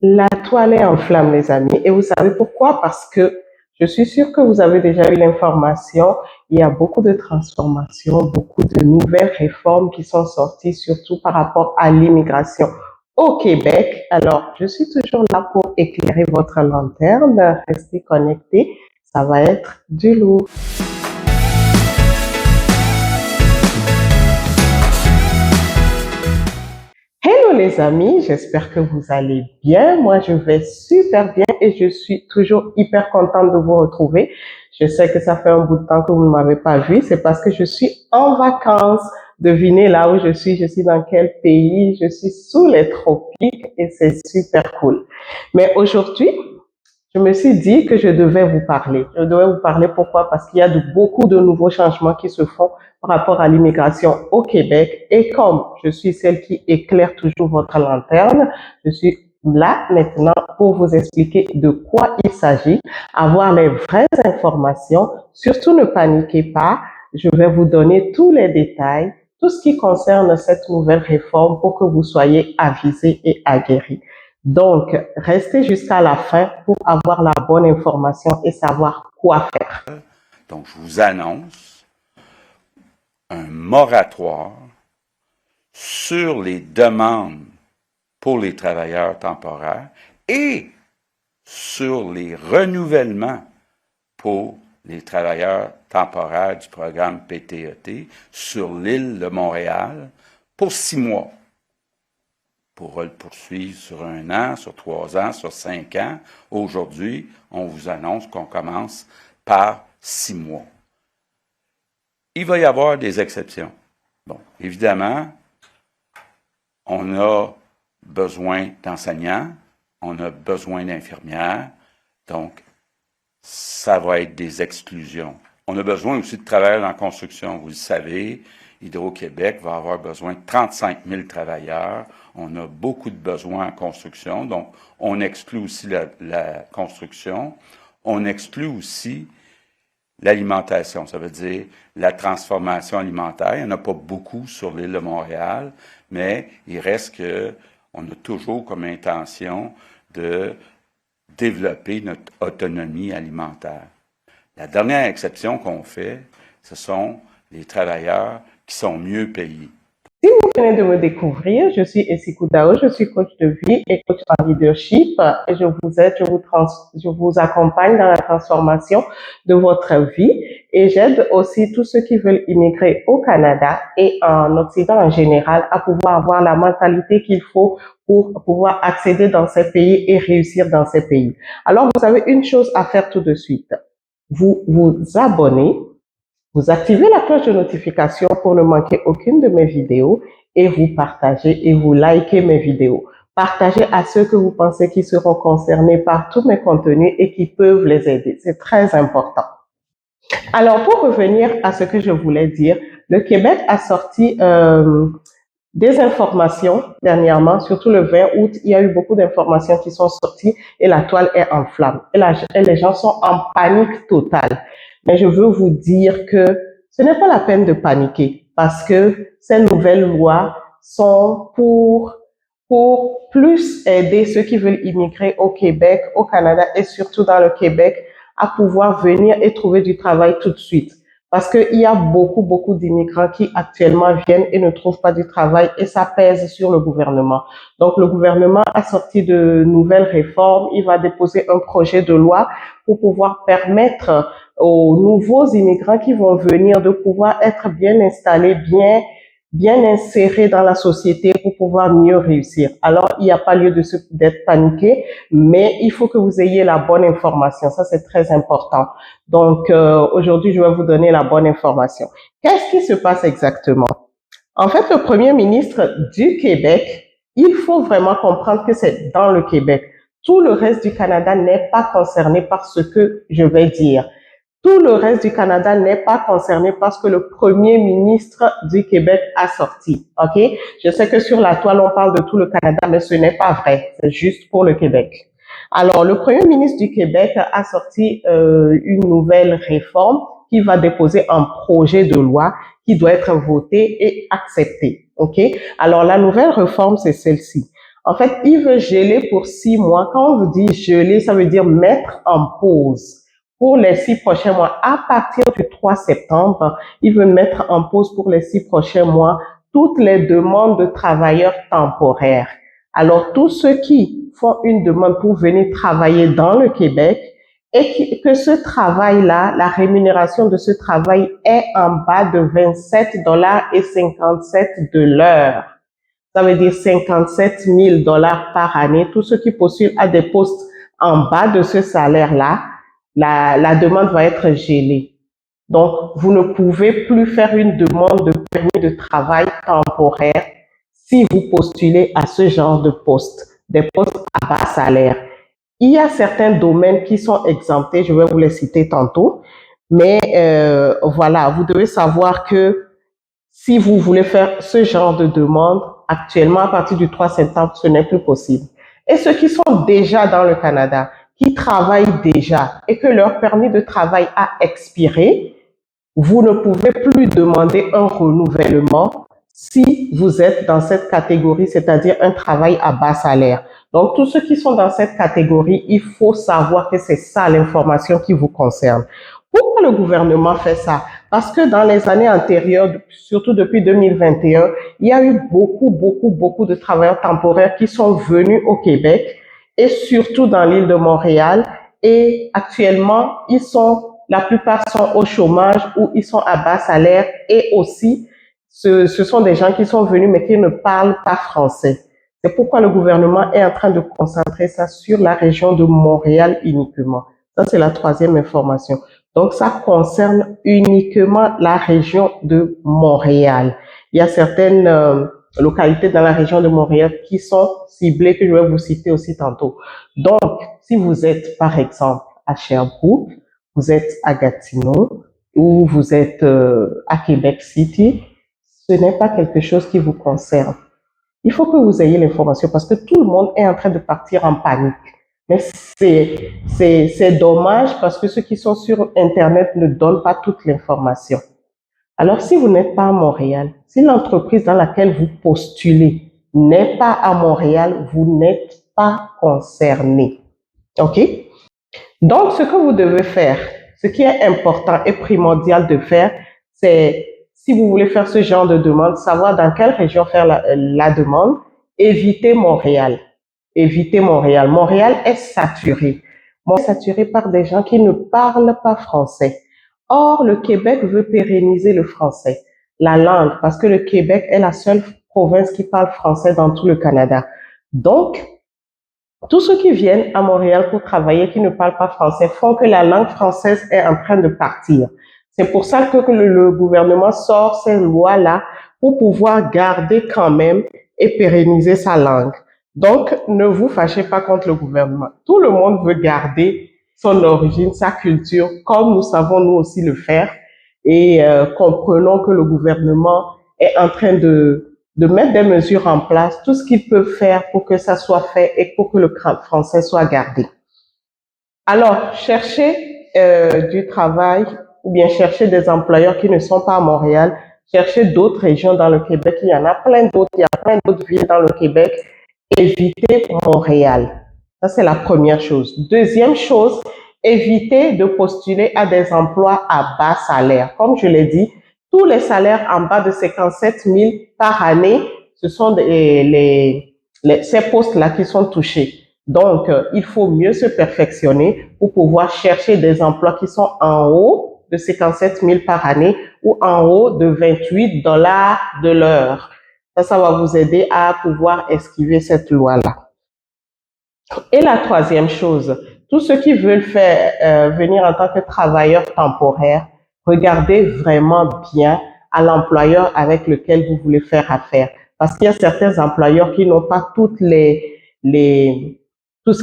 La toile est en flamme, les amis. Et vous savez pourquoi? Parce que je suis sûre que vous avez déjà eu l'information. Il y a beaucoup de transformations, beaucoup de nouvelles réformes qui sont sorties, surtout par rapport à l'immigration au Québec. Alors, je suis toujours là pour éclairer votre lanterne. Restez connectés. Ça va être du lourd. Hello les amis, j'espère que vous allez bien. Moi, je vais super bien et je suis toujours hyper contente de vous retrouver. Je sais que ça fait un bout de temps que vous ne m'avez pas vu. C'est parce que je suis en vacances. Devinez là où je suis. Je suis dans quel pays? Je suis sous les tropiques et c'est super cool. Mais aujourd'hui, je me suis dit que je devais vous parler. Je devais vous parler pourquoi? Parce qu'il y a beaucoup de nouveaux changements qui se font par rapport à l'immigration au Québec. Et comme je suis celle qui éclaire toujours votre lanterne, je suis là maintenant pour vous expliquer de quoi il s'agit, avoir les vraies informations. Surtout ne paniquez pas. Je vais vous donner tous les détails, tout ce qui concerne cette nouvelle réforme pour que vous soyez avisés et aguerris. Donc, restez jusqu'à la fin pour avoir la bonne information et savoir quoi faire. Donc, je vous annonce un moratoire sur les demandes pour les travailleurs temporaires et sur les renouvellements pour les travailleurs temporaires du programme PTET sur l'île de Montréal pour 6 mois. Pour le poursuivre sur 1 an, sur 3 ans, sur 5 ans. Aujourd'hui, on vous annonce qu'on commence par 6 mois. Il va y avoir des exceptions. Bon, évidemment, on a besoin d'enseignants, on a besoin d'infirmières, donc ça va être des exclusions. On a besoin aussi de travailleurs en construction. Vous le savez, Hydro-Québec va avoir besoin de 35 000 travailleurs. On a beaucoup de besoins en construction, donc on exclut aussi la construction. On exclut aussi l'alimentation, ça veut dire la transformation alimentaire. Il n'y en a pas beaucoup sur l'île de Montréal, mais il reste qu'on a toujours comme intention de développer notre autonomie alimentaire. La dernière exception qu'on fait, ce sont les travailleurs qui sont mieux payés. Si vous venez de me découvrir, je suis Essie Koudao, je suis coach de vie et coach en leadership et je vous aide, je vous accompagne dans la transformation de votre vie et j'aide aussi tous ceux qui veulent immigrer au Canada et en Occident en général à pouvoir avoir la mentalité qu'il faut pour pouvoir accéder dans ces pays et réussir dans ces pays. Alors, vous avez une chose à faire tout de suite. Vous vous abonnez. Vous activez la cloche de notification pour ne manquer aucune de mes vidéos et vous partagez et vous likez mes vidéos. Partagez à ceux que vous pensez qui seront concernés par tous mes contenus et qui peuvent les aider. C'est très important. Alors, pour revenir à ce que je voulais dire, le Québec a sorti des informations dernièrement, surtout le 20 août, il y a eu beaucoup d'informations qui sont sorties et la toile est en flammes. Et les gens sont en panique totale. Mais je veux vous dire que ce n'est pas la peine de paniquer parce que ces nouvelles lois sont pour plus aider ceux qui veulent immigrer au Québec, au Canada et surtout dans le Québec à pouvoir venir et trouver du travail tout de suite. Parce qu'il y a beaucoup d'immigrants qui actuellement viennent et ne trouvent pas du travail et ça pèse sur le gouvernement. Donc le gouvernement a sorti de nouvelles réformes. Il va déposer un projet de loi pour pouvoir permettre aux nouveaux immigrants qui vont venir de pouvoir être bien installés, bien insérés dans la société pour pouvoir mieux réussir. Alors, il n'y a pas lieu d'être paniqué, mais il faut que vous ayez la bonne information. Ça, c'est très important. Donc, aujourd'hui, je vais vous donner la bonne information. Qu'est-ce qui se passe exactement? En fait, le premier ministre du Québec, il faut vraiment comprendre que c'est dans le Québec. Tout le reste du Canada n'est pas concerné par ce que je vais dire. Tout le reste du Canada n'est pas concerné par ce que le premier ministre du Québec a sorti. OK? Je sais que sur la toile, on parle de tout le Canada, mais ce n'est pas vrai. C'est juste pour le Québec. Alors, le premier ministre du Québec a sorti une nouvelle réforme qui va déposer un projet de loi qui doit être voté et accepté. OK? Alors, la nouvelle réforme, c'est celle-ci. En fait, il veut geler pour 6 mois. Quand on vous dit geler, ça veut dire mettre en pause pour les 6 prochains mois. À partir du 3 septembre, il veut mettre en pause pour les 6 prochains mois toutes les demandes de travailleurs temporaires. Alors, tous ceux qui font une demande pour venir travailler dans le Québec et que ce travail-là, la rémunération de ce travail est en bas de 27,57 $ de l'heure. Ça veut dire 57 000 $ par année. Tous ceux qui postulent à des postes en bas de ce salaire-là, la demande va être gelée. Donc, vous ne pouvez plus faire une demande de permis de travail temporaire si vous postulez à ce genre de postes, des postes à bas salaire. Il y a certains domaines qui sont exemptés, je vais vous les citer tantôt, mais voilà, vous devez savoir que si vous voulez faire ce genre de demande, actuellement, à partir du 3 septembre, ce n'est plus possible. Et ceux qui sont déjà dans le Canada, qui travaillent déjà et que leur permis de travail a expiré, vous ne pouvez plus demander un renouvellement si vous êtes dans cette catégorie, c'est-à-dire un travail à bas salaire. Donc, tous ceux qui sont dans cette catégorie, il faut savoir que c'est ça l'information qui vous concerne. Pourquoi le gouvernement fait ça? Parce que dans les années antérieures, surtout depuis 2021, il y a eu beaucoup de travailleurs temporaires qui sont venus au Québec et surtout dans l'île de Montréal. Et actuellement, la plupart sont au chômage ou ils sont à bas salaire et aussi, ce sont des gens qui sont venus mais qui ne parlent pas français. C'est pourquoi le gouvernement est en train de concentrer ça sur la région de Montréal uniquement. Ça, c'est la troisième information. Donc, ça concerne uniquement la région de Montréal. Il y a certaines localités dans la région de Montréal qui sont ciblées, que je vais vous citer aussi tantôt. Donc, si vous êtes, par exemple, à Sherbrooke, vous êtes à Gatineau ou vous êtes à Québec City, ce n'est pas quelque chose qui vous concerne. Il faut que vous ayez l'information parce que tout le monde est en train de partir en panique. Mais c'est dommage parce que ceux qui sont sur Internet ne donnent pas toute l'information. Alors, si vous n'êtes pas à Montréal, si l'entreprise dans laquelle vous postulez n'est pas à Montréal, vous n'êtes pas concerné. OK? Donc, ce que vous devez faire, ce qui est important et primordial de faire, c'est, si vous voulez faire ce genre de demande, savoir dans quelle région faire la demande, évitez Montréal. Évitez Montréal. Montréal est saturé. Montréal est saturé par des gens qui ne parlent pas français. Or, le Québec veut pérenniser le français, la langue, parce que le Québec est la seule province qui parle français dans tout le Canada. Donc, tous ceux qui viennent à Montréal pour travailler, qui ne parlent pas français, font que la langue française est en train de partir. C'est pour ça que le gouvernement sort ces lois-là pour pouvoir garder quand même et pérenniser sa langue. Donc, ne vous fâchez pas contre le gouvernement. Tout le monde veut garder son origine, sa culture, comme nous savons nous aussi le faire. Et comprenons que le gouvernement est en train de mettre des mesures en place, tout ce qu'ils peuvent faire pour que ça soit fait et pour que le français soit gardé. Alors, cherchez du travail ou bien chercher des employeurs qui ne sont pas à Montréal, cherchez d'autres régions dans le Québec, il y en a plein d'autres, il y a plein d'autres villes dans le Québec, évitez Montréal. Ça, c'est la première chose. Deuxième chose, évitez de postuler à des emplois à bas salaire. Comme je l'ai dit, tous les salaires en bas de 57 000 par année, ce sont ces postes-là qui sont touchés. Donc, il faut mieux se perfectionner pour pouvoir chercher des emplois qui sont en haut de 57 000 par année ou en haut de 28 $ de l'heure. Ça va vous aider à pouvoir esquiver cette loi-là. Et la troisième chose, tous ceux qui veulent faire venir en tant que travailleurs temporaires, regardez vraiment bien à l'employeur avec lequel vous voulez faire affaire. Parce qu'il y a certains employeurs qui n'ont pas tout ce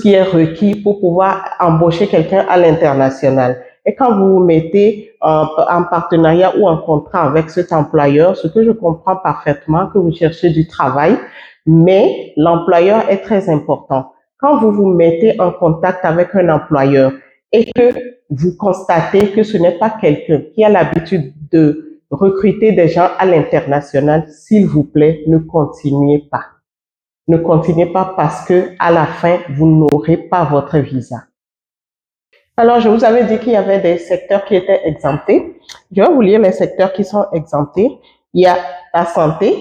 qui est requis pour pouvoir embaucher quelqu'un à l'international. Et quand vous vous mettez en partenariat ou en contrat avec cet employeur, ce que je comprends parfaitement, que vous cherchez du travail, mais l'employeur est très important. Quand vous vous mettez en contact avec un employeur et que vous constatez que ce n'est pas quelqu'un qui a l'habitude de recruter des gens à l'international, s'il vous plaît, ne continuez pas. Ne continuez pas parce que à la fin, vous n'aurez pas votre visa. Alors, je vous avais dit qu'il y avait des secteurs qui étaient exemptés. Je vais vous lire les secteurs qui sont exemptés. Il y a la santé.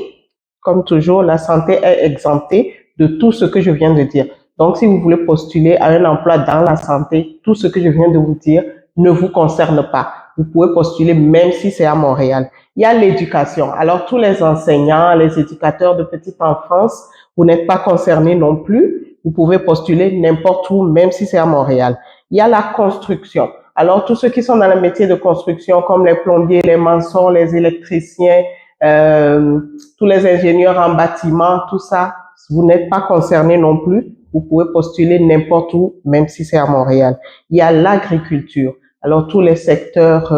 Comme toujours, la santé est exemptée de tout ce que je viens de dire. Donc, si vous voulez postuler à un emploi dans la santé, tout ce que je viens de vous dire ne vous concerne pas. Vous pouvez postuler même si c'est à Montréal. Il y a l'éducation. Alors, tous les enseignants, les éducateurs de petite enfance, vous n'êtes pas concernés non plus. Vous pouvez postuler n'importe où, même si c'est à Montréal. Il y a la construction. Alors, tous ceux qui sont dans le métier de construction, comme les plombiers, les maçons, les électriciens, tous les ingénieurs en bâtiment, tout ça, vous n'êtes pas concernés non plus. Vous pouvez postuler n'importe où, même si c'est à Montréal. Il y a l'agriculture. Alors, tous les secteurs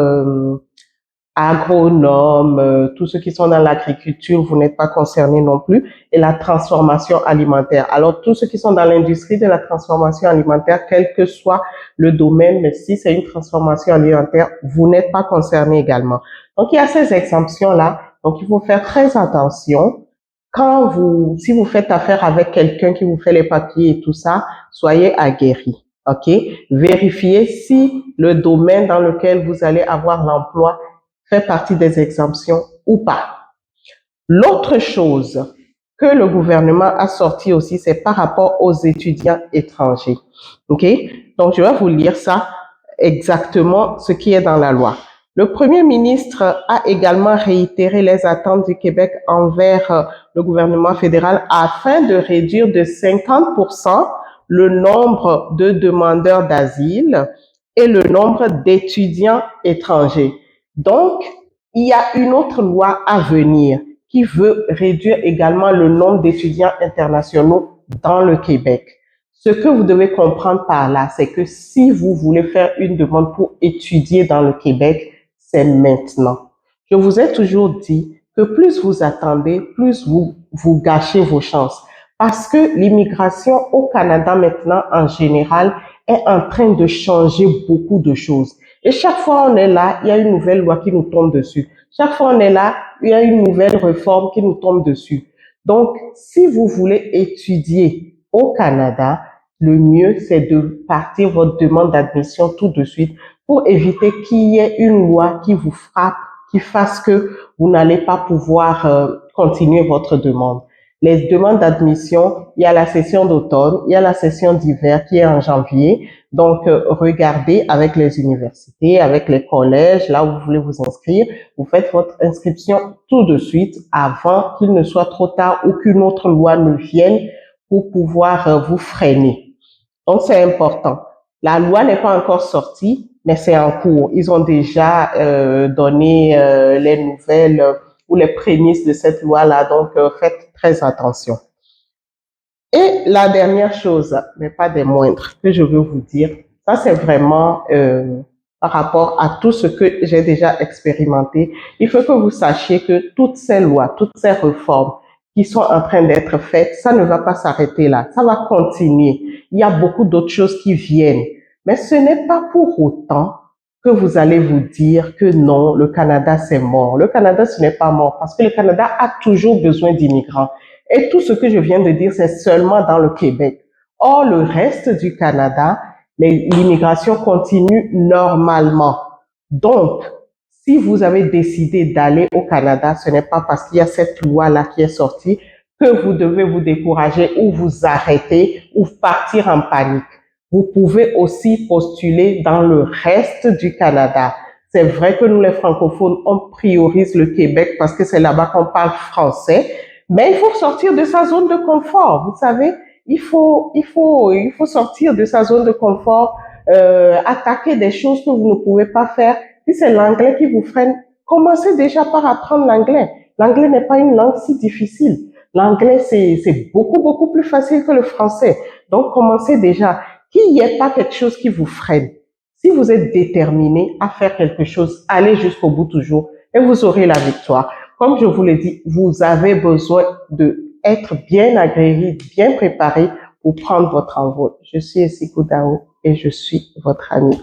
agronomes, tous ceux qui sont dans l'agriculture, vous n'êtes pas concernés non plus. Et la transformation alimentaire. Alors, tous ceux qui sont dans l'industrie de la transformation alimentaire, quel que soit le domaine, mais si c'est une transformation alimentaire, vous n'êtes pas concernés également. Donc, il y a ces exemptions-là. Donc, il faut faire très attention. Si vous faites affaire avec quelqu'un qui vous fait les papiers et tout ça, soyez aguerris. OK? Vérifiez si le domaine dans lequel vous allez avoir l'emploi fait partie des exemptions ou pas. L'autre chose que le gouvernement a sorti aussi, c'est par rapport aux étudiants étrangers. OK? Donc, je vais vous lire ça exactement ce qui est dans la loi. Le Premier ministre a également réitéré les attentes du Québec envers le gouvernement fédéral afin de réduire de 50% le nombre de demandeurs d'asile et le nombre d'étudiants étrangers. Donc, il y a une autre loi à venir qui veut réduire également le nombre d'étudiants internationaux dans le Québec. Ce que vous devez comprendre par là, c'est que si vous voulez faire une demande pour étudier dans le Québec, c'est maintenant. Je vous ai toujours dit que plus vous attendez, plus vous gâchez vos chances. Parce que l'immigration au Canada maintenant, en général, est en train de changer beaucoup de choses. Et chaque fois on est là, il y a une nouvelle loi qui nous tombe dessus. Chaque fois on est là, il y a une nouvelle réforme qui nous tombe dessus. Donc, si vous voulez étudier au Canada, le mieux, c'est de partir votre demande d'admission tout de suite pour éviter qu'il y ait une loi qui vous frappe, qui fasse que vous n'allez pas pouvoir continuer votre demande. Les demandes d'admission, il y a la session d'automne, il y a la session d'hiver qui est en janvier. Donc, regardez avec les universités, avec les collèges, là où vous voulez vous inscrire, vous faites votre inscription tout de suite avant qu'il ne soit trop tard ou qu'une autre loi ne vienne pour pouvoir vous freiner. Donc, c'est important. La loi n'est pas encore sortie, mais c'est en cours. Ils ont déjà donné les nouvelles ou les prémices de cette loi-là, donc faites très attention. Et la dernière chose, mais pas des moindres, que je veux vous dire, ça c'est vraiment par rapport à tout ce que j'ai déjà expérimenté. Il faut que vous sachiez que toutes ces lois, toutes ces réformes qui sont en train d'être faites, ça ne va pas s'arrêter là, ça va continuer. Il y a beaucoup d'autres choses qui viennent, mais ce n'est pas pour autant que vous allez vous dire que non, le Canada c'est mort. Le Canada ce n'est pas mort parce que le Canada a toujours besoin d'immigrants. Et tout ce que je viens de dire, c'est seulement dans le Québec. Or, le reste du Canada, l'immigration continue normalement. Donc, si vous avez décidé d'aller au Canada, ce n'est pas parce qu'il y a cette loi-là qui est sortie que vous devez vous décourager ou vous arrêter ou partir en panique. Vous pouvez aussi postuler dans le reste du Canada. C'est vrai que nous, les francophones, on priorise le Québec parce que c'est là-bas qu'on parle français. Mais il faut sortir de sa zone de confort. Vous savez, il faut sortir de sa zone de confort, attaquer des choses que vous ne pouvez pas faire. Si c'est l'anglais qui vous freine, commencez déjà par apprendre l'anglais. L'anglais n'est pas une langue si difficile. L'anglais, c'est beaucoup, beaucoup plus facile que le français. Donc, commencez déjà. Qu'il n'y ait pas quelque chose qui vous freine. Si vous êtes déterminé à faire quelque chose, allez jusqu'au bout toujours et vous aurez la victoire. Comme je vous l'ai dit, vous avez besoin d'être bien aguerri, bien préparé pour prendre votre envol. Je suis Esikou Dao et je suis votre ami.